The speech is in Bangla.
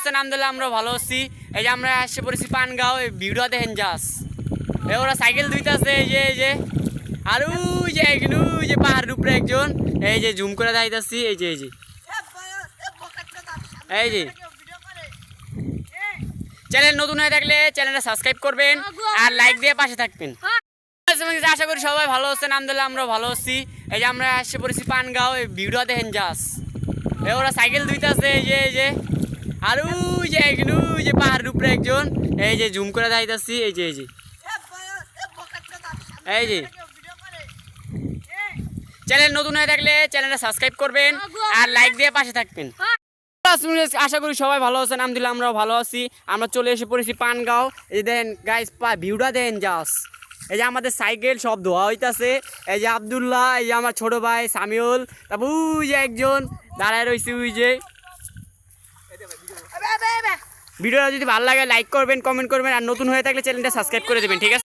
আছেন? আলহামদুলিল্লাহ আমরা ভালো আছি। এই যে আমরা এসে পড়েছি পানগাঁও, এই ভিউটা দেখেন যাস। এই ওরা সাইকেল ধুইতেছে, এই যে আর ওই যে এখানে ওই যে পাহাড়ের উপরে একজন, এই যে জুম করে যাইতাছি, এই যে এই যে চ্যানেল নতুন হয়ে থাকলে চ্যানেলটা সাবস্ক্রাইব করবেন আর লাইক দিয়ে পাশে থাকবেন। আশা করি সবাই ভালো আছেন, আলহামদুলিল্লাহ আমরা ভালো আছি। এই যে আমরা এসে পড়েছি পানগাঁও, এই ভিউটা দেখেন যাস। এই ওরা সাইকেল ধুইতেছে, এই যে আর ওই যে এখানে ওই যে পাহাড়ের উপরে একজন, এই যে জুম করে যাইতাছি, এই যে এই যে চ্যানেল নতুন হয়ে থাকলে চ্যানেলটা সাবস্ক্রাইব করবেন আর লাইক দিয়ে পাশে থাকবেন। আশা করি সবাই ভালো আছেন, আলহামদুলিল্লাহ আমরাও ভালো আছি। আমরা চলে এসে পড়েছি পানগাঁও। এই যে দেখেন গাইস, ভিউটা দেখেন যাস। এই যে আমাদের সাইকেল সব ধোয়া হইতাছে। এই যে আব্দুল্লাহ, এই যে আমার ছোট ভাই সামিউল, তারপর ওই যে একজন দাঁড়ায় রয়েছে ওই যে। ভিডিওটা যদি ভালো লাগে লাইক করবেন, কমেন্ট করবেন আর নতুন হয়ে থাকলে চ্যানেলটা সাবস্ক্রাইব করে দেবেন, ঠিক আছে?